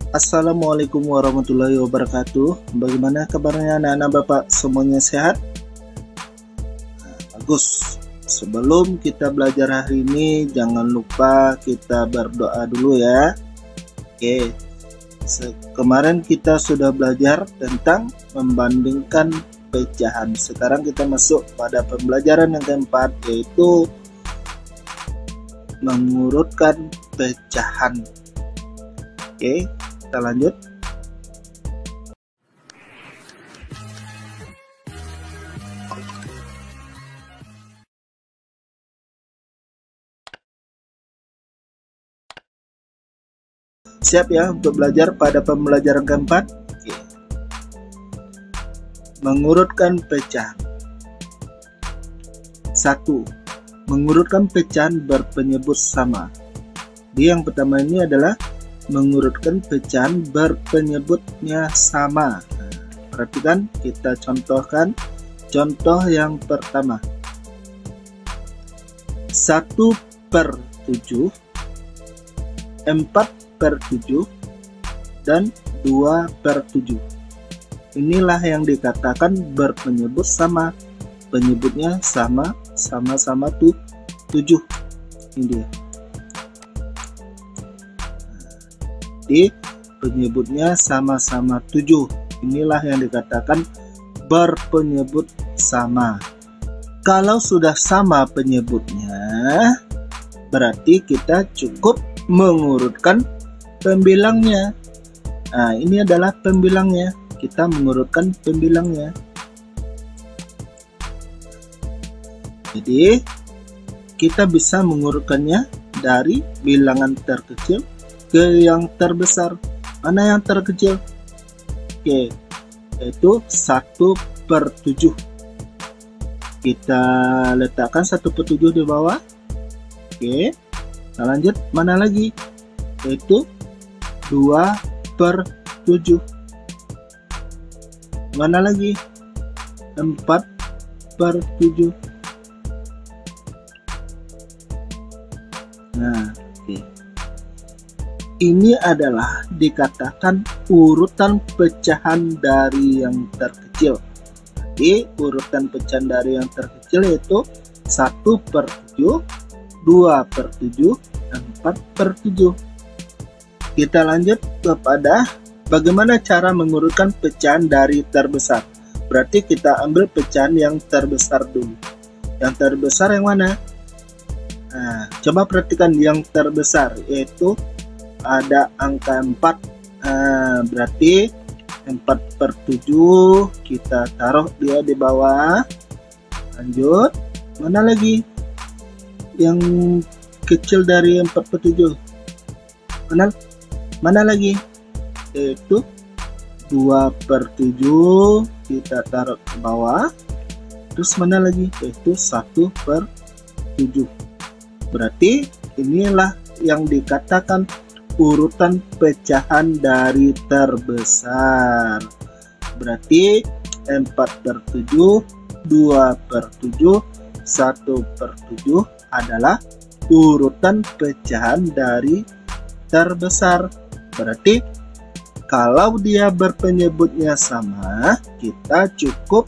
Assalamualaikum warahmatullahi wabarakatuh. Bagaimana kabarnya anak-anak Bapak? Semuanya sehat? Bagus. Sebelum kita belajar hari ini, jangan lupa kita berdoa dulu ya. Oke. Kemarin kita sudah belajar tentang membandingkan pecahan. Sekarang kita masuk pada pembelajaran yang keempat, yaitu mengurutkan pecahan. Oke, kita lanjut. Siap ya untuk belajar pada pembelajaran keempat? Oke. Mengurutkan pecahan. 1. Mengurutkan pecahan berpenyebut sama. Di yang pertama ini adalah mengurutkan pecahan berpenyebutnya sama. Nah, perhatikan, kita contohkan. Contoh yang pertama, 1/7, 4/7, dan 2/7. Inilah yang dikatakan berpenyebut sama. Penyebutnya sama-sama 7. Ini dia. Jadi penyebutnya sama-sama 7. Inilah yang dikatakan berpenyebut sama. Kalau sudah sama penyebutnya, berarti kita cukup mengurutkan pembilangnya. Nah, ini adalah pembilangnya. Kita mengurutkan pembilangnya. Jadi kita bisa mengurutkannya dari bilangan terkecil ke yang terbesar. Mana yang terkecil? Oke, yaitu 1/7. Kita letakkan 1/7 di bawah. Oke, kita lanjut. Mana lagi? Yaitu 2/7. Mana lagi? 4/7. Nah, oke. Ini adalah dikatakan urutan pecahan dari yang terkecil. Jadi urutan pecahan dari yang terkecil yaitu 1/7, 2/7, 4/7. Kita lanjut kepada bagaimana cara mengurutkan pecahan dari terbesar. Berarti kita ambil pecahan yang terbesar dulu. Yang terbesar yang mana? Nah, coba perhatikan yang terbesar, yaitu ada angka 4. Nah, berarti 4/7 kita taruh dia di bawah. Lanjut. Mana lagi yang kecil dari 4/7? Mana lagi? Yaitu 2/7 kita taruh ke bawah. Terus mana lagi? Yaitu 1/7. Berarti inilah yang dikatakan urutan pecahan dari terbesar. Berarti 4/7, 2/7, 1/7 adalah urutan pecahan dari terbesar. Berarti kalau dia berpenyebutnya sama, kita cukup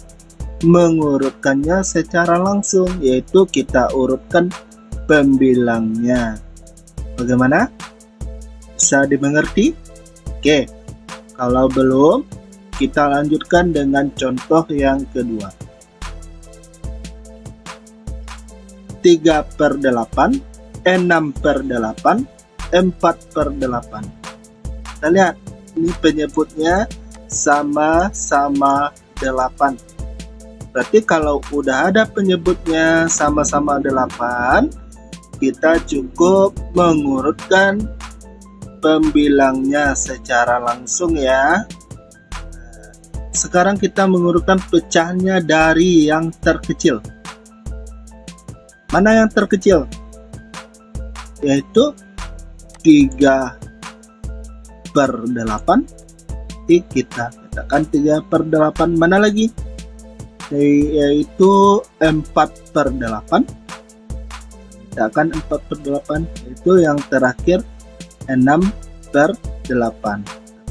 mengurutkannya secara langsung, yaitu kita urutkan pembilangnya. Bagaimana? Bisa dimengerti? Oke. Kalau belum, kita lanjutkan dengan contoh yang kedua. 3/8, 6/8, 4/8. Kita lihat, ini penyebutnya sama-sama 8. Berarti kalau udah ada penyebutnya sama-sama 8, kita cukup mengurutkan pembilangnya secara langsung ya. Sekarang kita mengurutkan pecahannya dari yang terkecil. Mana yang terkecil? Yaitu 3/8. Jadi kita katakan 3/8. Mana lagi? Yaitu 4/8. Kita akan 4/8, itu yang terakhir 6/8.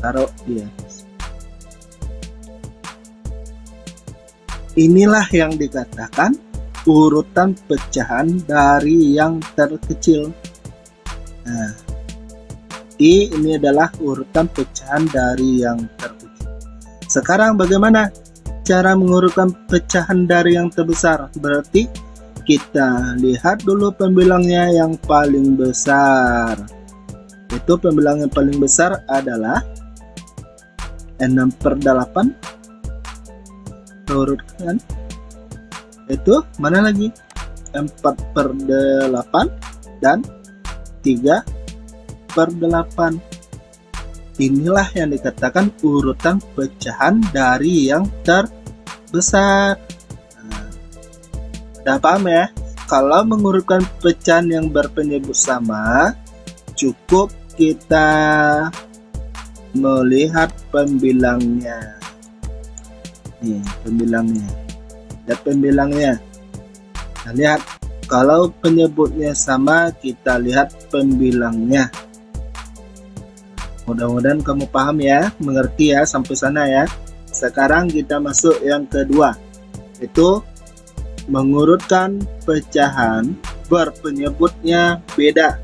taruh di atas. Inilah yang dikatakan urutan pecahan dari yang terkecil. Nah, ini adalah urutan pecahan dari yang terkecil. Sekarang bagaimana cara mengurutkan pecahan dari yang terbesar? Berarti kita lihat dulu pembilangnya yang paling besar. Itu pembilang yang paling besar adalah 6/8. Urutkan. Itu mana lagi? 4/8 dan 3/8. Inilah yang dikatakan urutan pecahan dari yang terbesar. Udah paham ya? Kalau mengurutkan pecahan yang berpenyebut sama, cukup kita melihat pembilangnya. Nih pembilangnya. Lihat pembilangnya. Nah, lihat, kalau penyebutnya sama, kita lihat pembilangnya. Mudah-mudahan kamu paham ya, mengerti ya sampai sana ya. Sekarang kita masuk yang kedua, itu mengurutkan pecahan berpenyebutnya beda.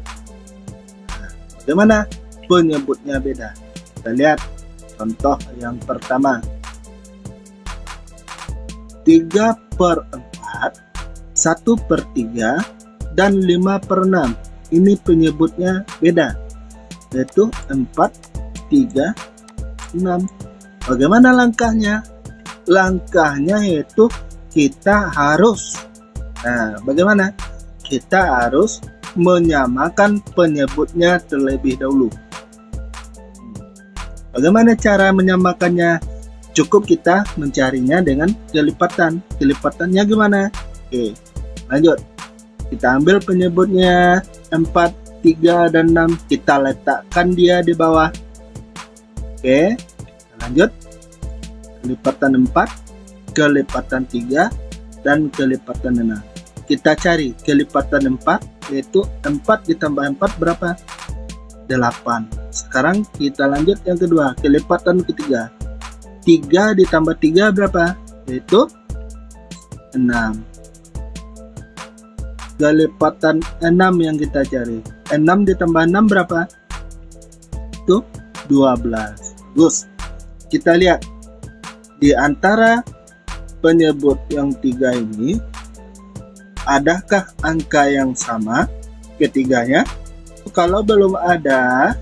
Bagaimana penyebutnya beda? Kita lihat contoh yang pertama. 3/4, 1/3, dan 5/6. Ini penyebutnya beda, yaitu 4, 3, 6. Bagaimana langkahnya? Langkahnya yaitu kita harus, bagaimana? Kita harus menyamakan penyebutnya terlebih dahulu. Bagaimana cara menyamakannya? Cukup kita mencarinya dengan kelipatan. Kelipatannya gimana? Oke, lanjut. Kita ambil penyebutnya 4, 3, dan 6. Kita letakkan dia di bawah. Oke, lanjut. Kelipatan 4, kelipatan 3, dan kelipatan 6. Kita cari kelipatan 4, yaitu 4 ditambah 4 berapa? 8. Sekarang kita lanjut yang kedua, kelipatan ketiga. 3 ditambah 3 berapa? Yaitu 6. Kelipatan 6 yang kita cari. 6 ditambah 6 berapa? Itu 12. Bagus. Kita lihat di antara penyebut yang 3 ini, adakah angka yang sama ketiganya? Kalau belum ada,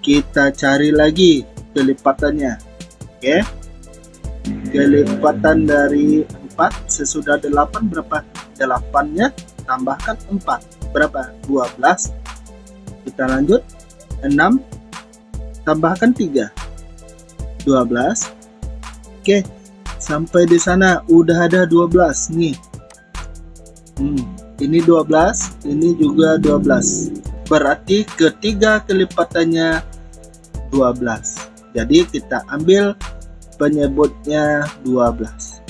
kita cari lagi kelipatannya. Oke, kelipatan dari 4 sesudah 8 berapa? 8-nya tambahkan 4 berapa? 12. Kita lanjut, 6 tambahkan 3, 12. Oke, sampai di sana udah ada 12 nih. Ini 12, ini juga 12. Berarti ketiga kelipatannya 12. Jadi kita ambil penyebutnya 12.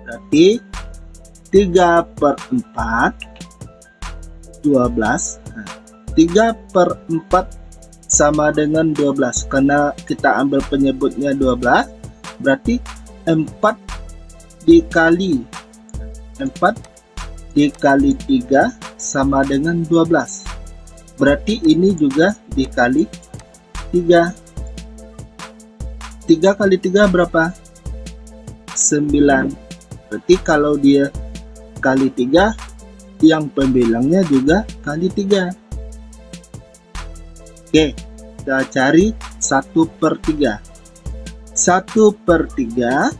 Berarti 3/4 12. 3/4 sama dengan 12. Karena kita ambil penyebutnya 12, berarti 4 dikali 3 sama dengan 12. Berarti ini juga dikali 3. 3 kali 3 berapa? 9. Berarti kalau dia kali 3, yang pembilangnya juga kali 3. Oke, kita cari 1/3. 1/3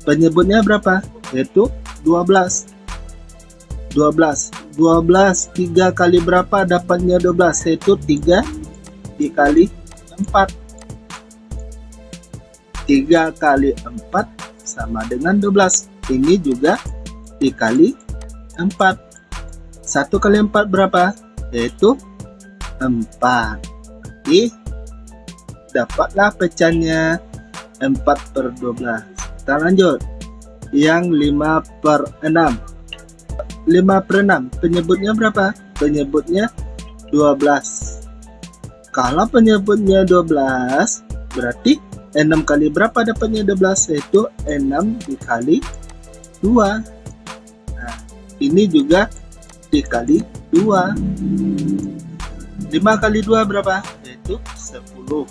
penyebutnya berapa? Yaitu 12. 12 3 kali berapa dapatnya 12? Yaitu 3 dikali 4. 3 kali 4 sama dengan 12. Ini juga dikali 4. 1 kali 4 berapa? Yaitu 4. Jadi dapatlah pecahannya 4/12. Kita lanjut yang 5/6. 5/6 penyebutnya berapa? Penyebutnya 12. Kalau penyebutnya 12, berarti 6 kali berapa dapatnya 12? Yaitu 6 dikali 2. Nah, ini juga dikali 2. 5 kali 2 berapa? Yaitu 10.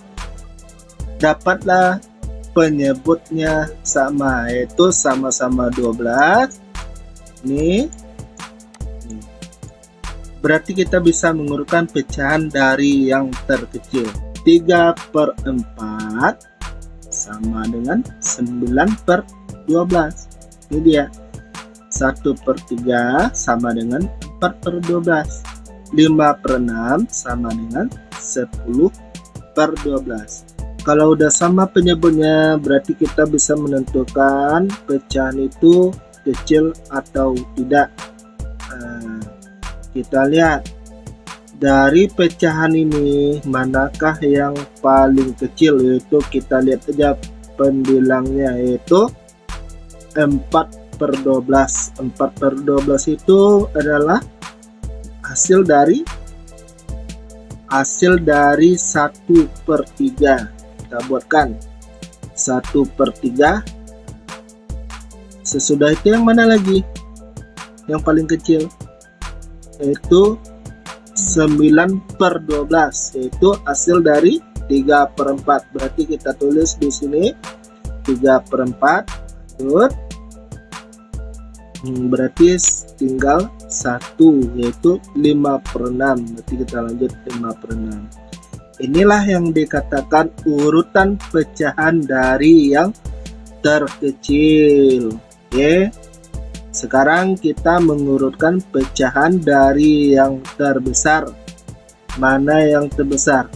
Dapatlah penyebutnya sama, yaitu sama-sama 12. Nih. Berarti kita bisa mengurutkan pecahan dari yang terkecil. 3/4 sama dengan 9/12. Ini dia. 1/3 sama dengan 4/12. 5/6 sama dengan 10/12. Kalau udah sama penyebutnya, berarti kita bisa menentukan pecahan itu kecil atau tidak. Kita lihat dari pecahan ini manakah yang paling kecil, yaitu kita lihat aja pembilangnya, yaitu 4/12. 4/12 itu adalah hasil dari 1/3. Kita buatkan 1/3. Sesudah itu yang mana lagi yang paling kecil? Yaitu 9/12, yaitu hasil dari 3/4. Berarti kita tulis di sini 3/4. Berarti tinggal 1, yaitu 5/6. Berarti kita lanjut 5/6. Inilah yang dikatakan urutan pecahan dari yang terkecil. Oke. Sekarang kita mengurutkan pecahan dari yang terbesar. Mana yang terbesar?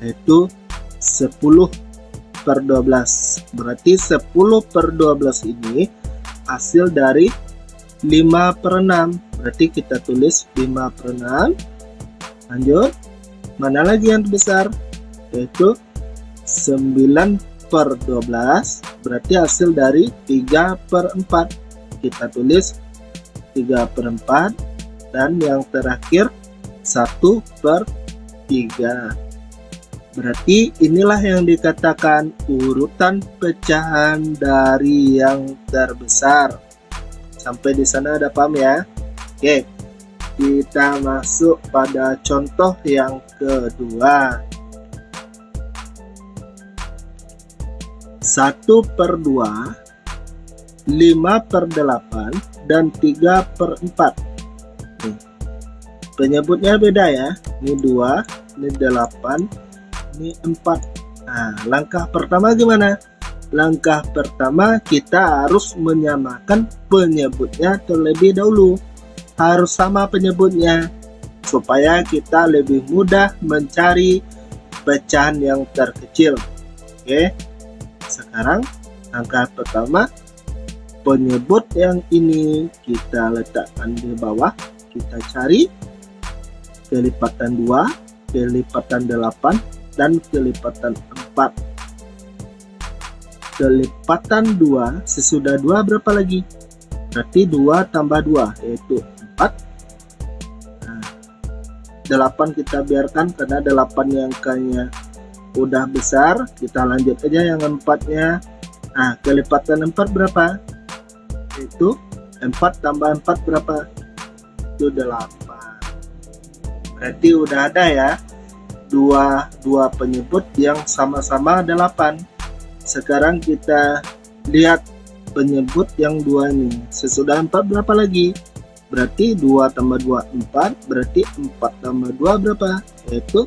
Yaitu 10/12. Berarti 10/12 ini hasil dari 5/6. Berarti kita tulis 5/6. Lanjut. Mana lagi yang terbesar? Yaitu 9/12. Berarti hasil dari 3/4. Kita tulis 3/4. Dan yang terakhir 1/3. Berarti inilah yang dikatakan urutan pecahan dari yang terbesar. Sampai di sana ada paham ya? Oke, kita masuk pada contoh yang kedua. 1/2, 5/8, dan 3/4. Penyebutnya beda ya. Ini 2, ini 8, ini 4. Nah, langkah pertama gimana? Langkah pertama kita harus menyamakan penyebutnya terlebih dahulu. Harus sama penyebutnya supaya kita lebih mudah mencari pecahan yang terkecil. Oke. Sekarang langkah pertama, penyebut yang ini kita letakkan di bawah. Kita cari kelipatan 2, kelipatan 8, dan kelipatan 4. Kelipatan 2, sesudah 2 berapa lagi? Berarti 2 tambah 2, yaitu 4. Nah, 8 kita biarkan karena 8 yang angkanya udah besar. Kita lanjut aja yang 4-nya. Nah, kelipatan 4 berapa? Itu 4 tambah 4 berapa? Itu 8. Berarti udah ada ya dua penyebut yang sama-sama 8. Sekarang kita lihat penyebut yang 2 ini. Sesudah 4 berapa lagi? Berarti 2 tambah 2 4. Berarti 4 tambah 2 berapa? Yaitu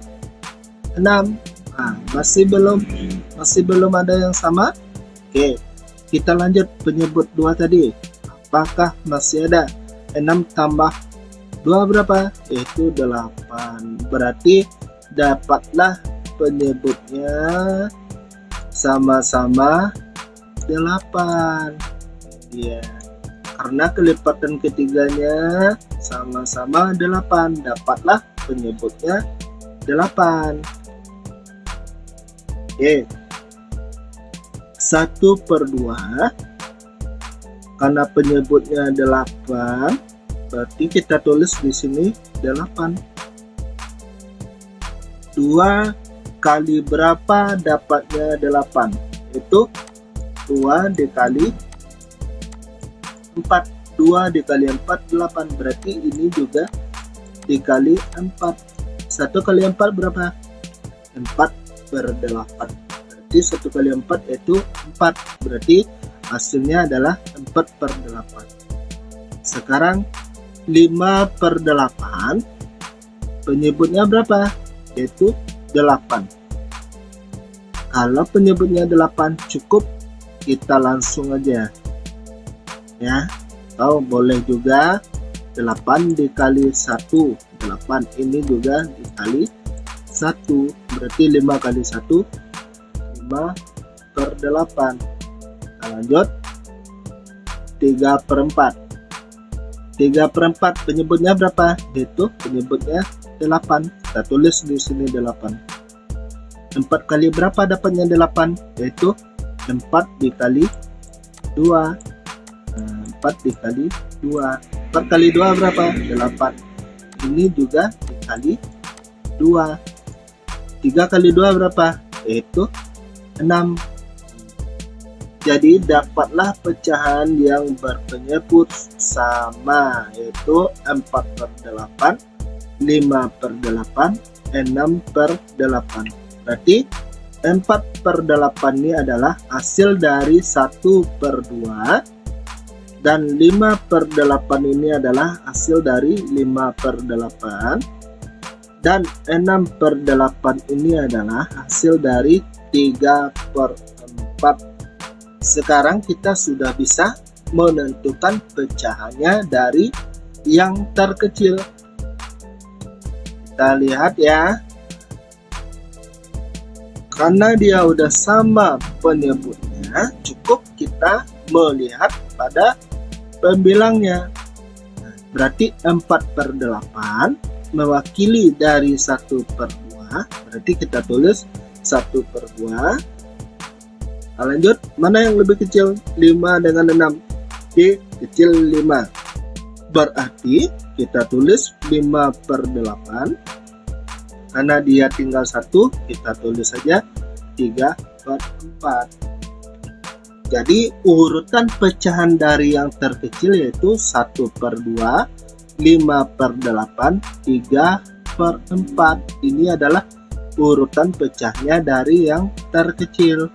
6. Nah, masih belum ada yang sama. Oke, kita lanjut penyebut 2 tadi. Apakah masih ada? 6 tambah 2 berapa? Yaitu 8. Berarti dapatlah penyebutnya sama-sama 8. Ya, karena kelipatan ketiganya sama-sama 8. Dapatlah penyebutnya 8. Oke. 1/2, karena penyebutnya 8, berarti kita tulis di sini 8. 2 kali berapa dapatnya 8? Itu 2 dikali 4. 2 dikali 4 8, berarti ini juga dikali 4. 1 kali 4 berapa? 4/8. Berarti 1 kali 4 yaitu 4, berarti hasilnya adalah 4/8. Sekarang 5/8 penyebutnya berapa? Yaitu 8. Kalau penyebutnya 8 cukup, kita langsung aja ya, atau boleh juga 8 dikali 1. 8 ini juga dikali 1, berarti 5 kali 1 5/8. Kita lanjut 3/4. 3/4 penyebutnya berapa? Itu penyebutnya 8. Kita tulis di sini 8. 4 kali berapa dapatnya 8? Yaitu 4 dikali 2. 4 dikali 2. 4 kali 2 berapa? 8. Ini juga dikali 2. 3 kali 2 berapa? Yaitu 6. Jadi dapatlah pecahan yang berpenyebut sama, yaitu 4/8, 5/8, 6/8. Berarti 4/8 ini adalah hasil dari 1/2, dan 5/8 ini adalah hasil dari 5/8, dan 6/8 ini adalah hasil dari 3/4. Sekarang kita sudah bisa menentukan pecahannya dari yang terkecil. Kita lihat ya, karena dia udah sama penyebutnya, cukup kita melihat pada pembilangnya. Berarti 4/8 mewakili dari 1/2, berarti kita tulis 1/2. Lanjut, mana yang lebih kecil? 5 dengan 6. D kecil 5. Berarti kita tulis 5/8. Karena dia tinggal 1, kita tulis saja 3/4. Jadi urutan pecahan dari yang terkecil yaitu 1/2, 5/8, 3/4. Ini adalah urutan pecahnya dari yang terkecil.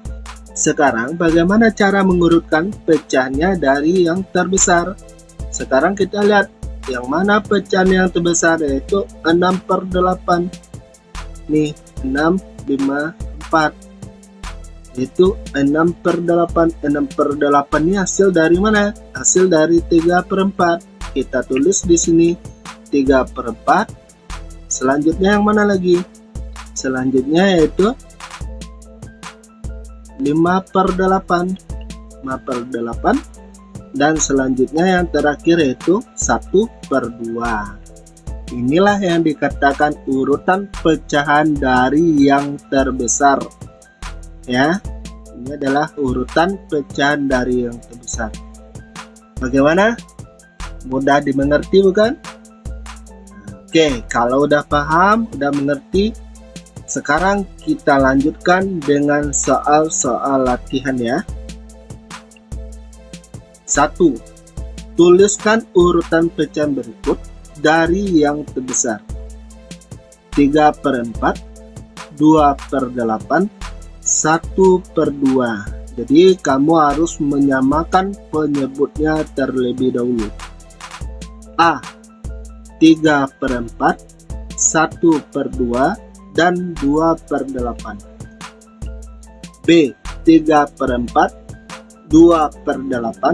Sekarang bagaimana cara mengurutkan pecahnya dari yang terbesar? Sekarang kita lihat yang mana pecahan yang terbesar, yaitu 6/8. Nih 6, 5, 4. Itu 6/8. 6/8 ini hasil dari mana? Hasil dari 3/4. Kita tulis di sini 3/4. Selanjutnya yang mana lagi? Selanjutnya yaitu 5/8. 5/8. Dan selanjutnya yang terakhir yaitu 1/2. Inilah yang dikatakan urutan pecahan dari yang terbesar. Ya, ini adalah urutan pecahan dari yang terbesar. Bagaimana? Mudah dimengerti bukan? Oke, kalau udah paham, udah mengerti, sekarang kita lanjutkan dengan soal-soal latihan ya. 1. Tuliskan urutan pecahan berikut dari yang terbesar. 3/4, 2/8, 1/2. Jadi kamu harus menyamakan penyebutnya terlebih dahulu. A. 3/4, 1/2, dan 2/8. B. 3/4, 2/8,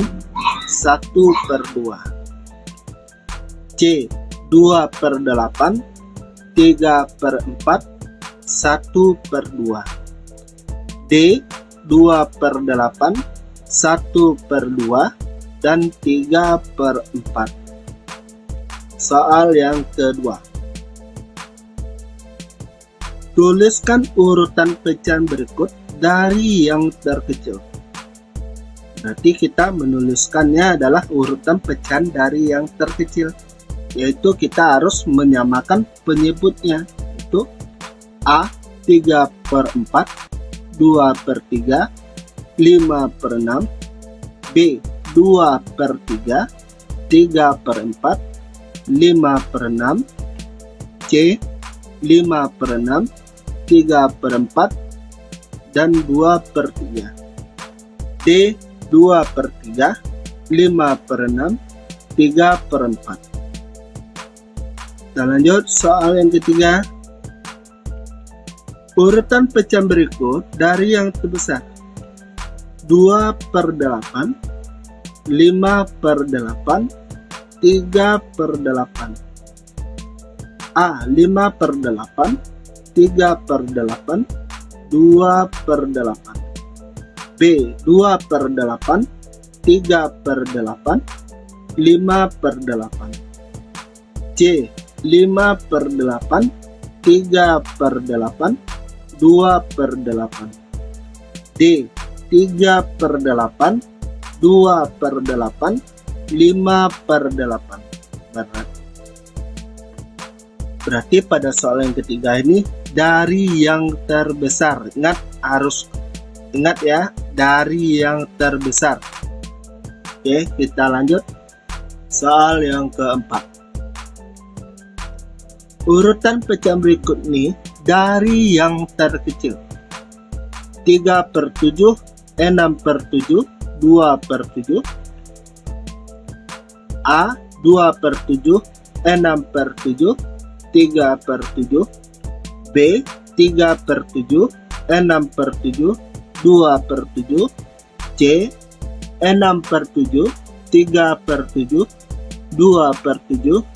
1/2. C. 2/8, 3/4, 1/2. D. 2/8, 1/2, dan 3/4. Soal yang kedua. Tuliskan urutan pecahan berikut dari yang terkecil. Berarti kita menuliskannya adalah urutan pecahan dari yang terkecil, yaitu kita harus menyamakan penyebutnya. Itu A. 3/4, 2/3, 5/6, B. 2/3, 3/4, 5/6, C. 5/6, 3/4, dan 2/3. D. 2/3, 5/6, 3/4. Kita lanjut soal yang ketiga. Urutan pecahan berikut dari yang terbesar: 2/8, 5/8, 3/8. A. 5/8, 3/8, 2/8. B. 2/8, 3/8, 5/8. C. 5/8, 3/8, 2/8. D. 3/8, 2/8, 5/8. Berarti pada soal yang ketiga ini dari yang terbesar. Harus ingat ya, dari yang terbesar. Oke, kita lanjut soal yang keempat. Urutan pecahan berikut ini dari yang terkecil: 3/7, 6/7, 2/7. A. 2/7, 6/7, 3/7. B. 3/7, 6/7, 2/7. C. 6/7, 3/7, 2/7.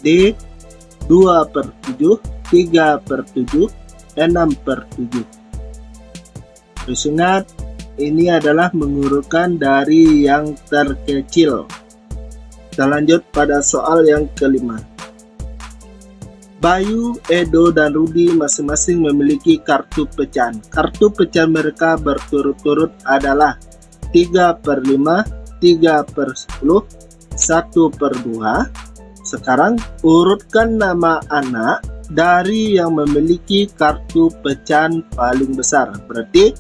D. 2/7, 3/7, 6/7. Terus ingat, ini adalah mengurutkan dari yang terkecil. Kita lanjut pada soal yang kelima. Bayu, Edo, dan Rudi masing-masing memiliki kartu pecahan. Kartu pecahan mereka berturut-turut adalah 3/5, 3/10, 1/2. Sekarang urutkan nama anak dari yang memiliki kartu pecahan paling besar. Berarti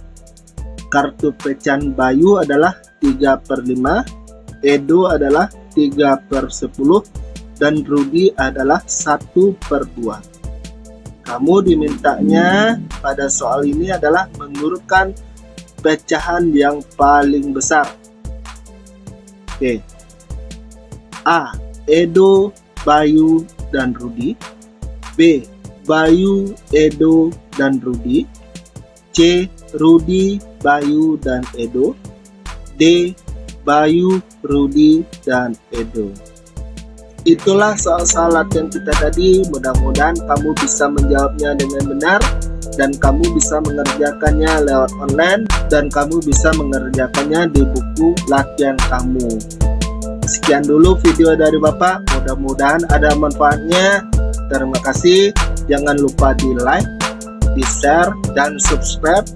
kartu pecahan Bayu adalah 3/5, Edo adalah 3/10, dan Rudi adalah 1/2. Kamu dimintanya pada soal ini adalah mengurutkan pecahan yang paling besar. Oke. A. Edo, Bayu, dan Rudi. B. Bayu, Edo, dan Rudi. C. Rudi, Bayu, dan Edo. D. Bayu, Rudi, dan Edo. Itulah soal-soal latihan kita tadi. Mudah-mudahan kamu bisa menjawabnya dengan benar, dan kamu bisa mengerjakannya lewat online, dan kamu bisa mengerjakannya di buku latihan kamu. Sekian dulu video dari Bapak, mudah-mudahan ada manfaatnya. Terima kasih. Jangan lupa di like, di share, dan subscribe.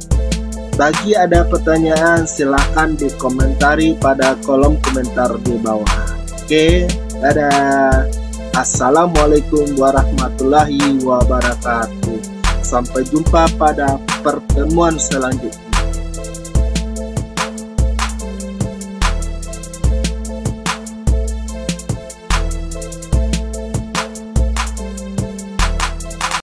Bagi ada pertanyaan silahkan dikomentari pada kolom komentar di bawah. Oke, dadah. Assalamualaikum warahmatullahi wabarakatuh. Sampai jumpa pada pertemuan selanjutnya.